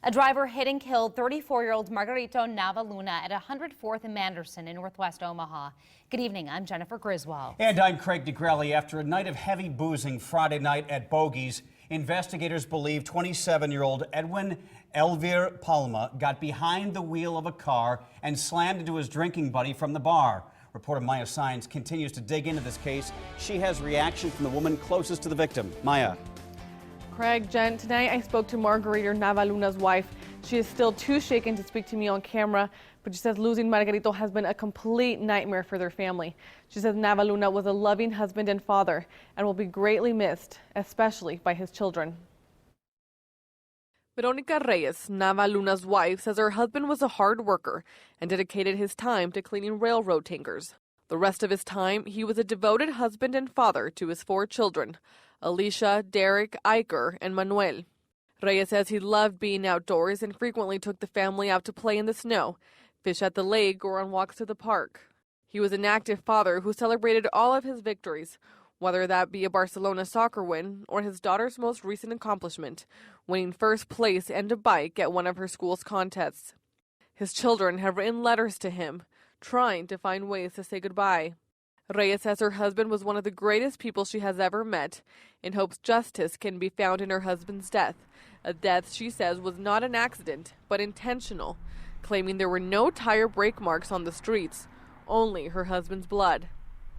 A driver hit and killed 34-year-old Margarito Navaluna at 104th and Manderson in northwest Omaha. Good evening, I'm Jennifer Griswold. And I'm Craig DeGrelli. After a night of heavy boozing Friday night at Bogey's, investigators believe 27-year-old Edwin Elvir Palma got behind the wheel of a car and slammed into his drinking buddy from the bar. Reporter Maya Sines continues to dig into this case. She has reaction from the woman closest to the victim. Maya. Craig, Jen, tonight I spoke to Margarito Navaluna's wife. She is still too shaken to speak to me on camera, but she says losing Margarito has been a complete nightmare for their family. She says Navaluna was a loving husband and father and will be greatly missed, especially by his children. Veronica Reyes, Navaluna's wife, says her husband was a hard worker and dedicated his time to cleaning railroad tankers. The rest of his time, he was a devoted husband and father to his 4 children, Alicia, Derek, Iker, and Manuel. Reyes says he loved being outdoors and frequently took the family out to play in the snow, fish at the lake, or on walks to the park. He was an active father who celebrated all of his victories, whether that be a Barcelona soccer win or his daughter's most recent accomplishment, winning first place and a bike at one of her school's contests. His children have written letters to him, trying to find ways to say goodbye. Reyes says her husband was one of the greatest people she has ever met and hopes justice can be found in her husband's death, a death she says was not an accident but intentional, claiming there were no tire brake marks on the streets, only her husband's blood.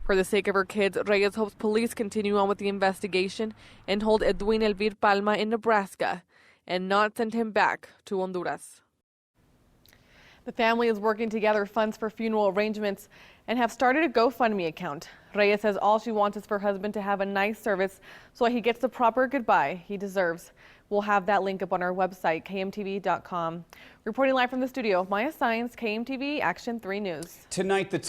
For the sake of her kids, Reyes hopes police continue on with the investigation and hold Edwin Elvir Palma in Nebraska and not send him back to Honduras. The family is working to gather funds for funeral arrangements and have started a GoFundMe account. Reyes says all she wants is for her husband to have a nice service so he gets the proper goodbye he deserves. We'll have that link up on our website, KMTV.com. Reporting live from the studio, Maya Sines, KMTV Action 3 News. Tonight, the